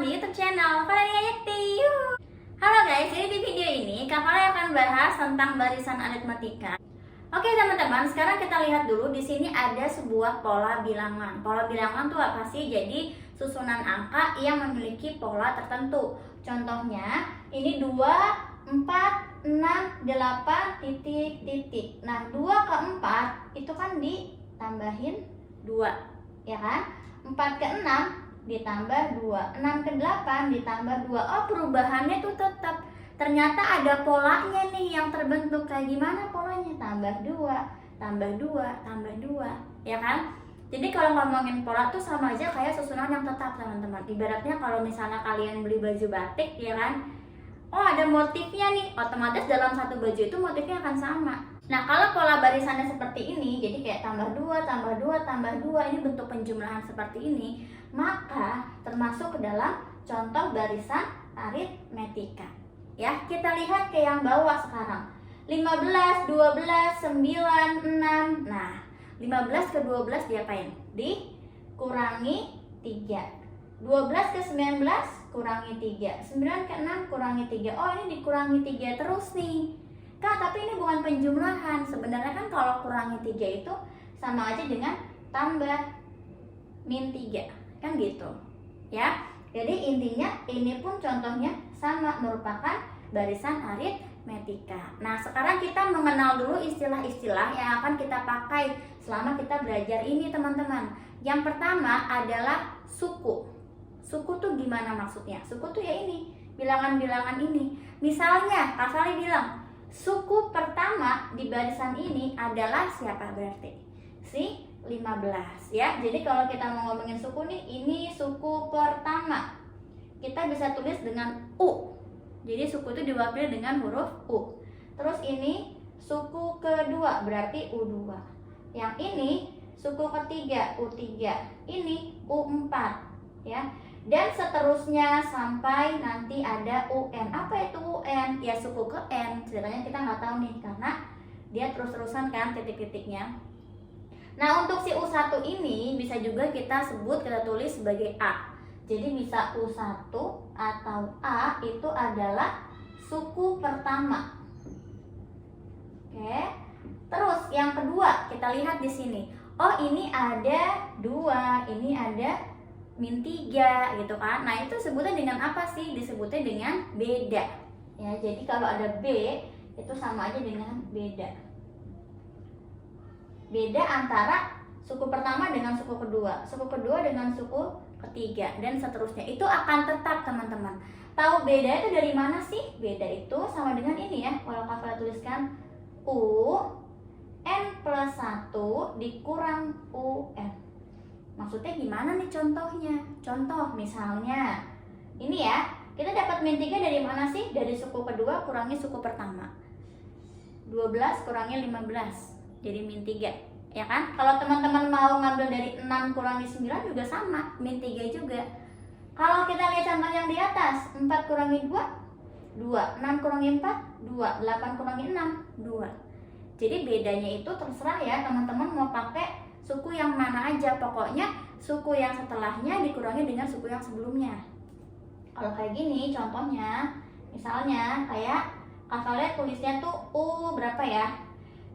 datang di YouTube channel Valeria Yakti. Halo guys, jadi di video ini Kak Valeria akan bahas tentang barisan aritmatika. Oke teman-teman, sekarang kita lihat dulu di sini ada sebuah pola bilangan. Pola bilangan tuh apa sih? Jadi susunan angka yang memiliki pola tertentu. Contohnya ini 2, 4, 6, 8, titik, titik. Nah 2 ke 4 itu kan ditambahin 2, ya kan? 4 ke 6 ditambah 2, 6 ke 8 ditambah 2. Oh, perubahannya tuh tetap. Ternyata ada polanya nih yang terbentuk. Kayak gimana polanya? Tambah 2, tambah 2, tambah 2, ya kan? Jadi kalau ngomongin pola tuh sama aja kayak susunan yang tetap, teman-teman. Ibaratnya kalau misalnya kalian beli baju batik, ya kan? Oh, ada motifnya nih. Otomatis dalam satu baju itu motifnya akan sama. Nah, kalau pola barisannya seperti ini, jadi kayak tambah 2, tambah 2, tambah 2, ini bentuk penjumlahan seperti ini, maka termasuk ke dalam contoh barisan aritmetika. Ya, kita lihat ke yang bawah sekarang. 15, 12, 9, 6. Nah, 15 ke 12 diapain? Dikurangi 3. 12 ke 19 kurangi 3. 9 ke 6 kurangi 3. Oh, ini dikurangi 3 terus nih. Kak, tapi ini bukan penjumlahan. Sebenarnya kan kalau kurangi 3 itu sama aja dengan tambah min 3. Kan gitu. Ya. Jadi intinya ini pun contohnya sama, merupakan barisan aritmetika. Nah, sekarang kita mengenal dulu istilah-istilah yang akan kita pakai selama kita belajar ini, teman-teman. Yang pertama adalah suku. Suku tuh gimana maksudnya? Suku tuh ya ini, bilangan-bilangan ini. Misalnya, Kak Sali bilang, suku pertama di barisan ini adalah siapa berarti? Si 15 ya. Jadi kalau kita mau ngomongin suku nih, ini suku pertama. Kita bisa tulis dengan U. Jadi suku itu diwakili dengan huruf U. Terus ini suku kedua berarti U2. Yang ini suku ketiga U3. Ini U4 ya. Dan seterusnya sampai nanti ada UN. Apa itu UN? Ya suku ke N. Sebenarnya kita nggak tahu nih karena dia terus-terusan kan titik-titiknya. Nah, untuk si U1 ini bisa juga kita tulis sebagai A. Jadi bisa U1 atau A itu adalah suku pertama. Oke. Terus yang kedua kita lihat di sini. Oh, ini ada 2, ini ada min 3 gitu kan. Nah, itu sebutnya dengan apa sih? Disebutnya dengan beda. Ya, jadi kalau ada B itu sama aja dengan beda. Beda antara suku pertama dengan suku kedua dengan suku ketiga dan seterusnya. Itu akan tetap, teman-teman. Tahu beda itu dari mana sih? Beda itu sama dengan ini ya. Kalau Kak tuliskan U N plus 1 dikurang UN. Maksudnya gimana nih contohnya? Contoh misalnya ini ya, kita dapat min 3 dari mana sih? Dari suku kedua kurangi suku pertama. 12 kurangi 15 jadi min 3, ya kan? Kalau teman-teman mau ngambil dari 6 kurangi 9 juga sama, min 3 juga. Kalau kita lihat contoh yang di atas, 4 kurangi 2 2, 6 kurangi 4 2, 8 kurangi 6 2. Jadi bedanya itu terserah ya, teman-teman mau pakai suku yang mana aja, pokoknya suku yang setelahnya dikurangi dengan suku yang sebelumnya. Kalau kayak gini contohnya, misalnya kayak Kak Valeria tulisnya tuh U berapa ya?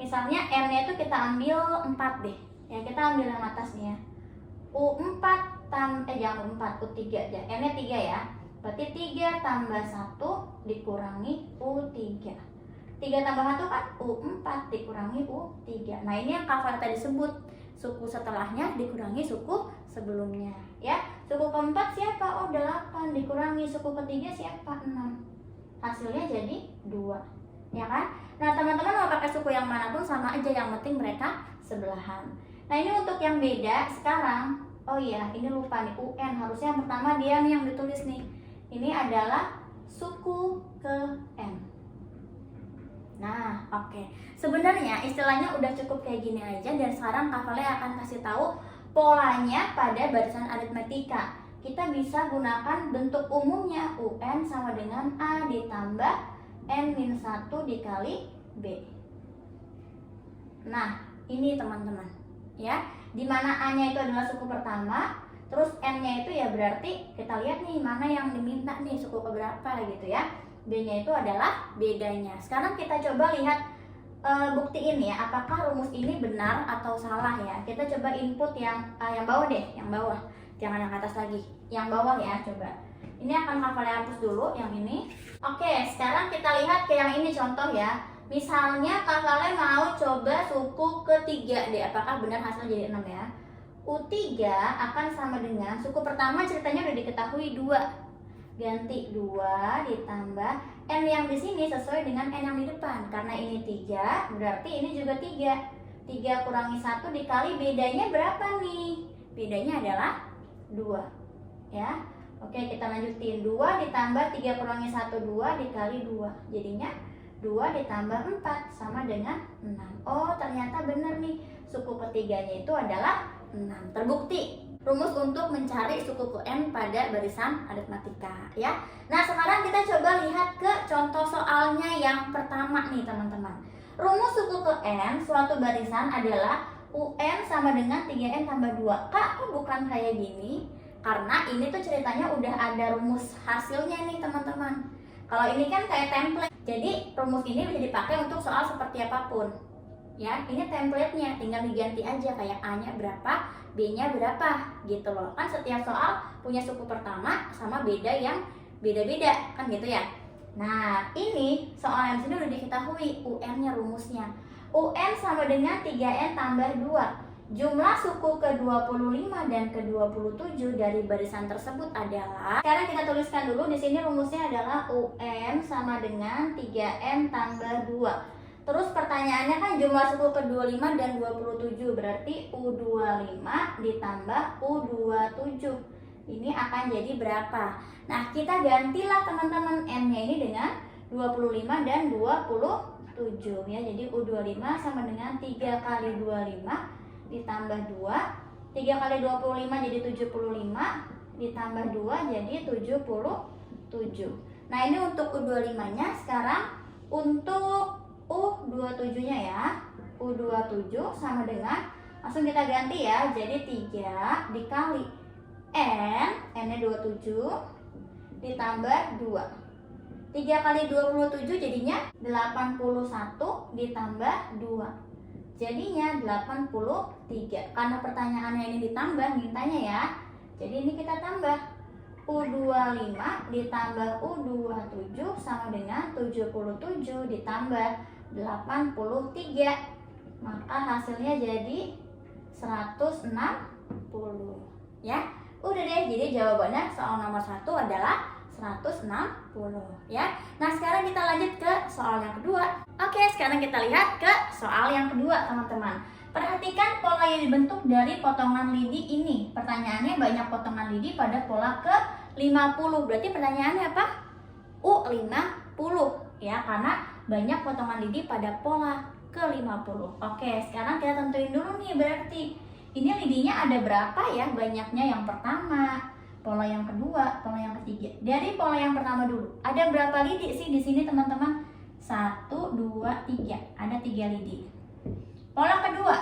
Misalnya N-nya itu kita ambil 4 deh. Ya, kita ambil yang atas nih ya. U4 jangan U4, U3 aja. N-nya 3 ya. Berarti 3 tambah 1 dikurangi U3. 3 tambah 1 kan U4 dikurangi U3. Nah, ini yang Kak Valeria tadi sebut. Suku setelahnya dikurangi suku sebelumnya ya. Suku keempat siapa? Oh, 8 dikurangi suku ketiga siapa? 6. Hasilnya jadi 2, ya kan? Nah, teman-teman mau pakai suku yang manapun sama aja, yang penting mereka sebelahan. Nah, ini untuk yang beda sekarang. Oh iya, ini lupa nih, UN. Harusnya yang pertama dia nih yang ditulis nih. Ini adalah suku ke N. Nah, oke. Sebenarnya istilahnya udah cukup kayak gini aja, dan sekarang Kak Valeria akan kasih tahu polanya pada barisan aritmetika. Kita bisa gunakan bentuk umumnya, UN sama dengan A ditambah N-1 dikali B. Nah, ini teman-teman ya, dimana A-nya itu adalah suku pertama, Terus N-nya itu ya berarti kita lihat nih mana yang diminta nih, suku keberapa gitu ya. B-nya itu adalah bedanya. Sekarang kita coba lihat buktiin ya, apakah rumus ini benar atau salah ya. Kita coba input yang bawah deh, yang bawah. Jangan yang atas lagi, yang bawah ya coba. Ini akan hafalnya hapus dulu yang ini. Oke, sekarang kita lihat ke yang ini contoh ya. Misalnya Kak Vale mau coba suku ketiga deh, apakah benar hasilnya jadi 6 ya. U3 akan sama dengan suku pertama ceritanya udah diketahui 2. Ganti 2 ditambah N yang di sini sesuai dengan N yang di depan. Karena ini 3, berarti ini juga 3. 3 kurangi 1 dikali bedanya berapa nih? Bedanya adalah 2. Ya. Oke, kita lanjutin. 2 ditambah 3 kurangi 1, 2 dikali 2. Jadinya 2 ditambah 4 sama dengan 6. Oh, ternyata benar nih. Suku ketiganya itu adalah 6. Terbukti. Rumus untuk mencari suku ke N pada barisan aritmatika ya. Nah, sekarang kita coba lihat ke contoh soalnya yang pertama nih, teman-teman. Rumus suku ke N suatu barisan adalah UN sama dengan 3N tambah 2. Kak, kok bukan kayak gini? Karena ini tuh ceritanya udah ada rumus hasilnya nih, teman-teman. Kalau ini kan kayak template, jadi rumus ini bisa dipakai untuk soal seperti apapun. Ya, ini template-nya, tinggal diganti aja kayak A-nya berapa, B-nya berapa, gitu loh. Kan setiap soal punya suku pertama sama beda yang beda-beda, kan gitu ya. Nah, ini soal yang sini udah diketahui UN-nya, rumusnya. UN sama dengan 3N tambah 2. Jumlah suku ke-25 dan ke-27 dari barisan tersebut adalah, sekarang kita tuliskan dulu di sini rumusnya adalah UN sama dengan 3N tambah 2. Terus pertanyaannya kan jumlah suku ke-25 dan 27, berarti U25 ditambah U27. Ini akan jadi berapa? Nah, kita gantilah teman-teman N-nya ini dengan 25 dan 27 ya. Jadi U25 sama dengan 3 kali 25 ditambah 2, 3 kali 25 jadi 75, ditambah 2 jadi 77. Nah, ini untuk U25 nya. Sekarang untuk U27 nya ya. U27 sama dengan, langsung kita ganti ya, jadi 3 dikali N nya 27 ditambah 2. 3 kali 27 jadinya 81 ditambah 2. Jadinya 83. Karena pertanyaannya ini ditambah, mintanya ya. Jadi ini kita tambah. U25 ditambah U27 sama dengan 77 ditambah 83. Maka hasilnya jadi 160. Ya. Udah deh, jadi jawabannya soal nomor 1 adalah 160 ya. Nah, sekarang kita lanjut ke soal yang kedua. Oke, sekarang kita lihat ke soal yang kedua, teman-teman. Perhatikan pola yang dibentuk dari potongan lidi ini. Pertanyaannya banyak potongan lidi pada pola ke-50. Berarti pertanyaannya apa? U50 ya, karena banyak potongan lidi pada pola ke-50. Oke, sekarang kita tentuin dulu nih, berarti ini lidinya ada berapa ya? Banyaknya yang pertama, pola yang kedua, pola yang ketiga. Dari pola yang pertama dulu. Ada berapa lidi sih di sini, teman-teman? 1, 2, 3. Ada 3 lidi. Pola kedua.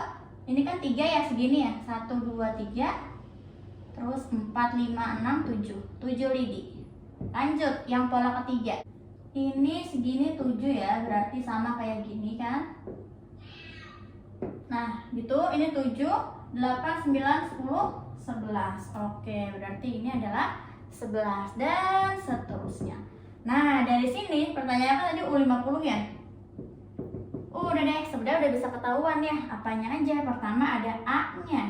Ini kan 3 ya, segini ya. 1, 2, 3. Terus 4, 5, 6, 7. 7 lidi. Lanjut, yang pola ketiga. Ini segini 7 ya, berarti sama kayak gini kan? Nah, gitu. Ini 7, 8, 9, 10, 11. Oke, berarti ini adalah 11 dan seterusnya. Nah, dari sini pertanyaannya kan tadi U50 ya. Udah deh, sebenarnya udah bisa ketahuan ya. Apanya aja? Pertama ada A-nya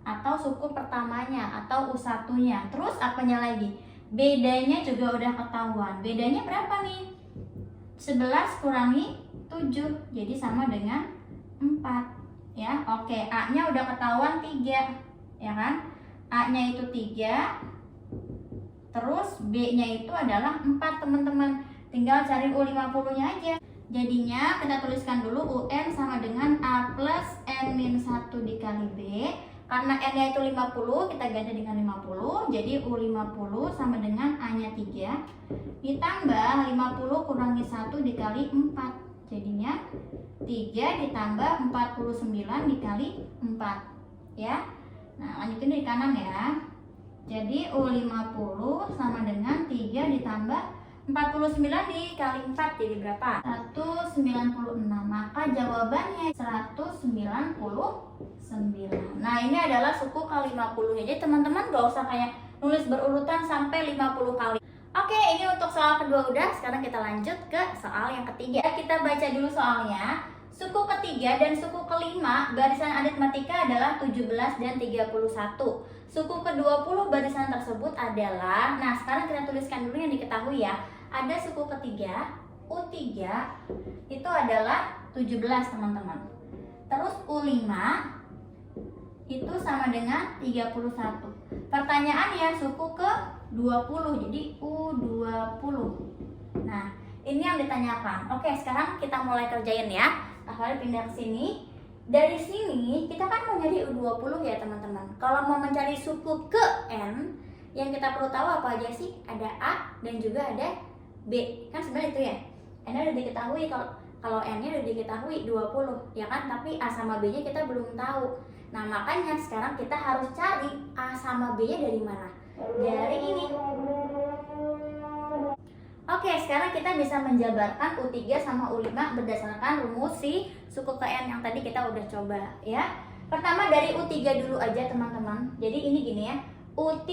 atau suku pertamanya atau U1-nya. Terus apanya lagi? Bedanya juga udah ketahuan. Bedanya berapa nih? 11 kurangi 7. Jadi sama dengan 4. Ya, oke. A-nya udah ketahuan 3. Ya kan? A-nya itu 3, terus B-nya itu adalah 4, teman-teman. Tinggal cari U50 nya aja. Jadinya kita tuliskan dulu UN sama dengan A plus N-1 dikali B. Karena N-nya itu 50, kita ganti dengan 50. Jadi U50 sama dengan A-nya 3 ditambah 50 kurangi 1 dikali 4. Jadinya 3 ditambah 49 dikali 4. Ya. Nah, lanjutin dari kanan ya. Jadi U50 sama dengan 3 ditambah 49 dikali 4 jadi berapa? 196. Maka jawabannya 199. Nah, ini adalah suku ke-50. Jadi teman-teman gak usah kayak nulis berurutan sampai 50 kali. Oke, ini untuk soal kedua udah. Sekarang kita lanjut ke soal yang ketiga. Kita baca dulu soalnya. Suku ketiga dan suku kelima barisan aritmatika adalah 17 dan 31. Suku ke-20 barisan tersebut adalah, nah sekarang kita tuliskan dulu yang diketahui ya. Ada suku ketiga, U3 itu adalah 17 teman-teman. Terus U5 itu sama dengan 31. Pertanyaannya suku ke-20, jadi U20. Nah, ini yang ditanyakan. Oke, sekarang kita mulai kerjain ya. Kak pindah ke sini. Dari sini kita kan mau nyari U20 ya teman-teman. Kalau mau mencari suku ke N, yang kita perlu tahu apa aja sih? Ada A dan juga ada B. Kan sebenarnya itu ya. N-nya udah diketahui, kalau N-nya udah diketahui 20 ya kan, tapi A sama B-nya kita belum tahu. Nah, makanya sekarang kita harus cari A sama B-nya dari mana? Dari ini. Oke, sekarang kita bisa menjabarkan U3 sama U5 berdasarkan rumus si suku ke N yang tadi kita udah coba ya. Pertama dari U3 dulu aja teman-teman. Jadi ini gini ya. U3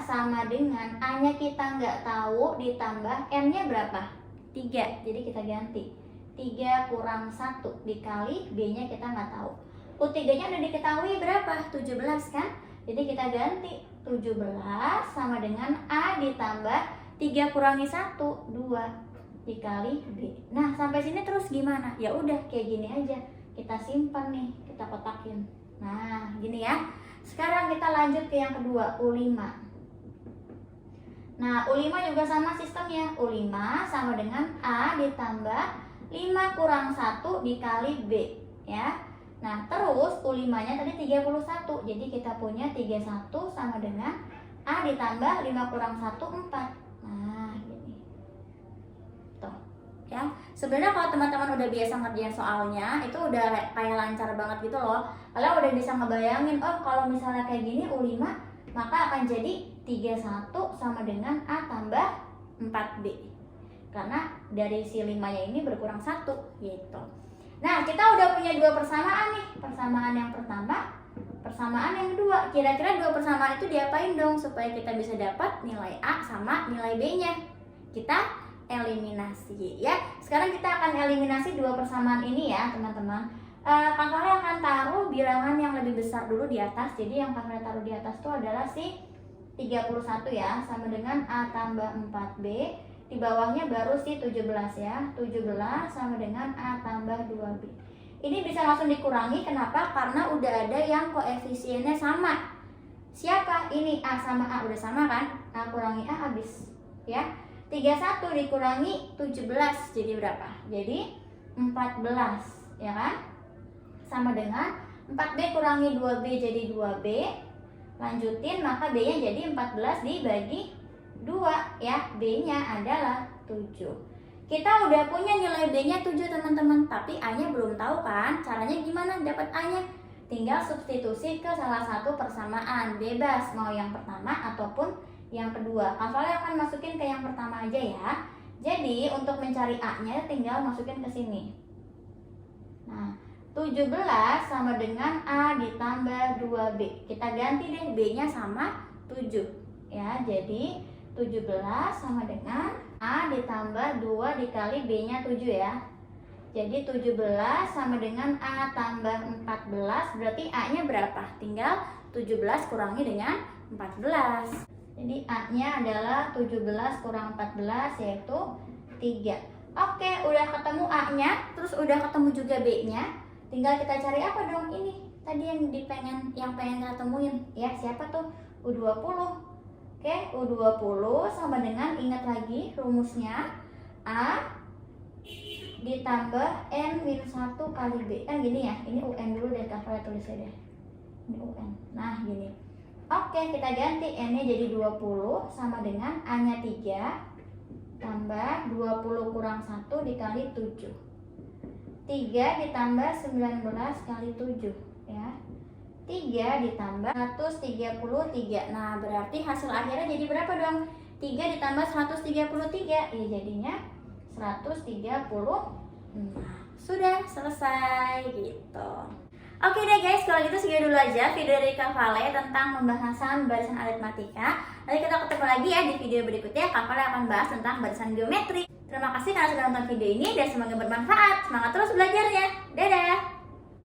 sama dengan A-nya kita nggak tahu ditambah N-nya berapa? 3. Jadi kita ganti. 3 kurang 1 dikali B-nya kita nggak tahu. U3-nya udah diketahui berapa? 17 kan? Jadi kita ganti. 17 sama dengan A ditambah 3 kurangi 1, 2 dikali B. Nah, sampai sini terus gimana? Ya udah kayak gini aja. Kita simpan nih, kita kotakin. Nah, gini ya. Sekarang kita lanjut ke yang kedua, U5. Nah, U5 juga sama sistemnya. U5 sama dengan A ditambah 5 kurang 1 dikali B, ya. Nah, terus U5-nya tadi 31. Jadi kita punya 31 sama dengan A ditambah 5 kurang 1, 4. Nah, gini. Tuh, ya. Sebenarnya kalau teman-teman udah biasa ngerjain soalnya, itu udah kayak lancar banget gitu loh. Kalian udah bisa ngebayangin, oh kalau misalnya kayak gini U5, maka akan jadi 31 sama dengan A tambah 4B. Karena dari si 5-nya ini berkurang 1 gitu. Nah, kita udah punya dua persamaan nih. Persamaan yang pertama, persamaan yang kedua. Kira-kira dua persamaan itu diapain dong supaya kita bisa dapat nilai A sama nilai B-nya? Kita eliminasi ya. Sekarang kita akan eliminasi dua persamaan ini ya teman-teman. Kak Farel akan taruh bilangan yang lebih besar dulu di atas. Jadi yang Kak Farel taruh di atas itu adalah si 31 ya, sama dengan A tambah 4B. Di bawahnya baru si 17 ya. 17 sama dengan A tambah 2B. Ini bisa langsung dikurangi, kenapa? Karena udah ada yang koefisiennya sama. Siapa? Ini A sama A udah sama kan? A kurangi A habis ya. 31 dikurangi 17 jadi berapa? Jadi 14 ya kan? Sama dengan 4B kurangi 2B jadi 2B. Lanjutin, maka B-nya jadi 14 dibagi 2 ya. B-nya adalah 7. Kita udah punya nilai B-nya 7 teman-teman, tapi A-nya belum tahu kan? Caranya gimana dapat A-nya? Tinggal substitusi ke salah satu persamaan, bebas mau yang pertama ataupun yang kedua. Kak Farel akan masukin ke yang pertama aja ya. Jadi untuk mencari A-nya tinggal masukin ke sini. Nah, 17 sama dengan A ditambah 2B. Kita ganti deh, B-nya sama 7 ya. Jadi 17 sama dengan A ditambah 2 dikali B-nya 7 ya. Jadi 17 sama dengan A tambah 14, berarti A-nya berapa? Tinggal 17 kurangi dengan 14. Jadi A-nya adalah 17 kurang 14 yaitu 3. Oke, udah ketemu A-nya, terus udah ketemu juga B-nya. Tinggal kita cari apa dong ini? Tadi yang pengen kita temuin ya, siapa tuh? U20. Oke, U20 sama dengan, ingat lagi rumusnya, A ditambah N-1 kali B. Kan gini ya, ini UN dulu deh, Kak Farel tulis aja deh. Ini UN. Nah, gini. Oke, kita ganti N-nya jadi 20 sama dengan A-nya 3 tambah 20 kurang 1 dikali 7. 3 ditambah 19 kali 7 ya. 3 ditambah 133. Nah, berarti hasil akhirnya jadi berapa dong? 3 ditambah 133. Ya, jadinya 130. Nah, sudah selesai gitu. Oke deh guys, kalau gitu segitu dulu aja video dari Kak Vale tentang pembahasan barisan aritmatika. Nanti kita ketemu lagi ya di video berikutnya. Kak Vale akan bahas tentang barisan geometri. Terima kasih karena sudah nonton video ini dan semoga bermanfaat. Semangat terus belajarnya. Dadah!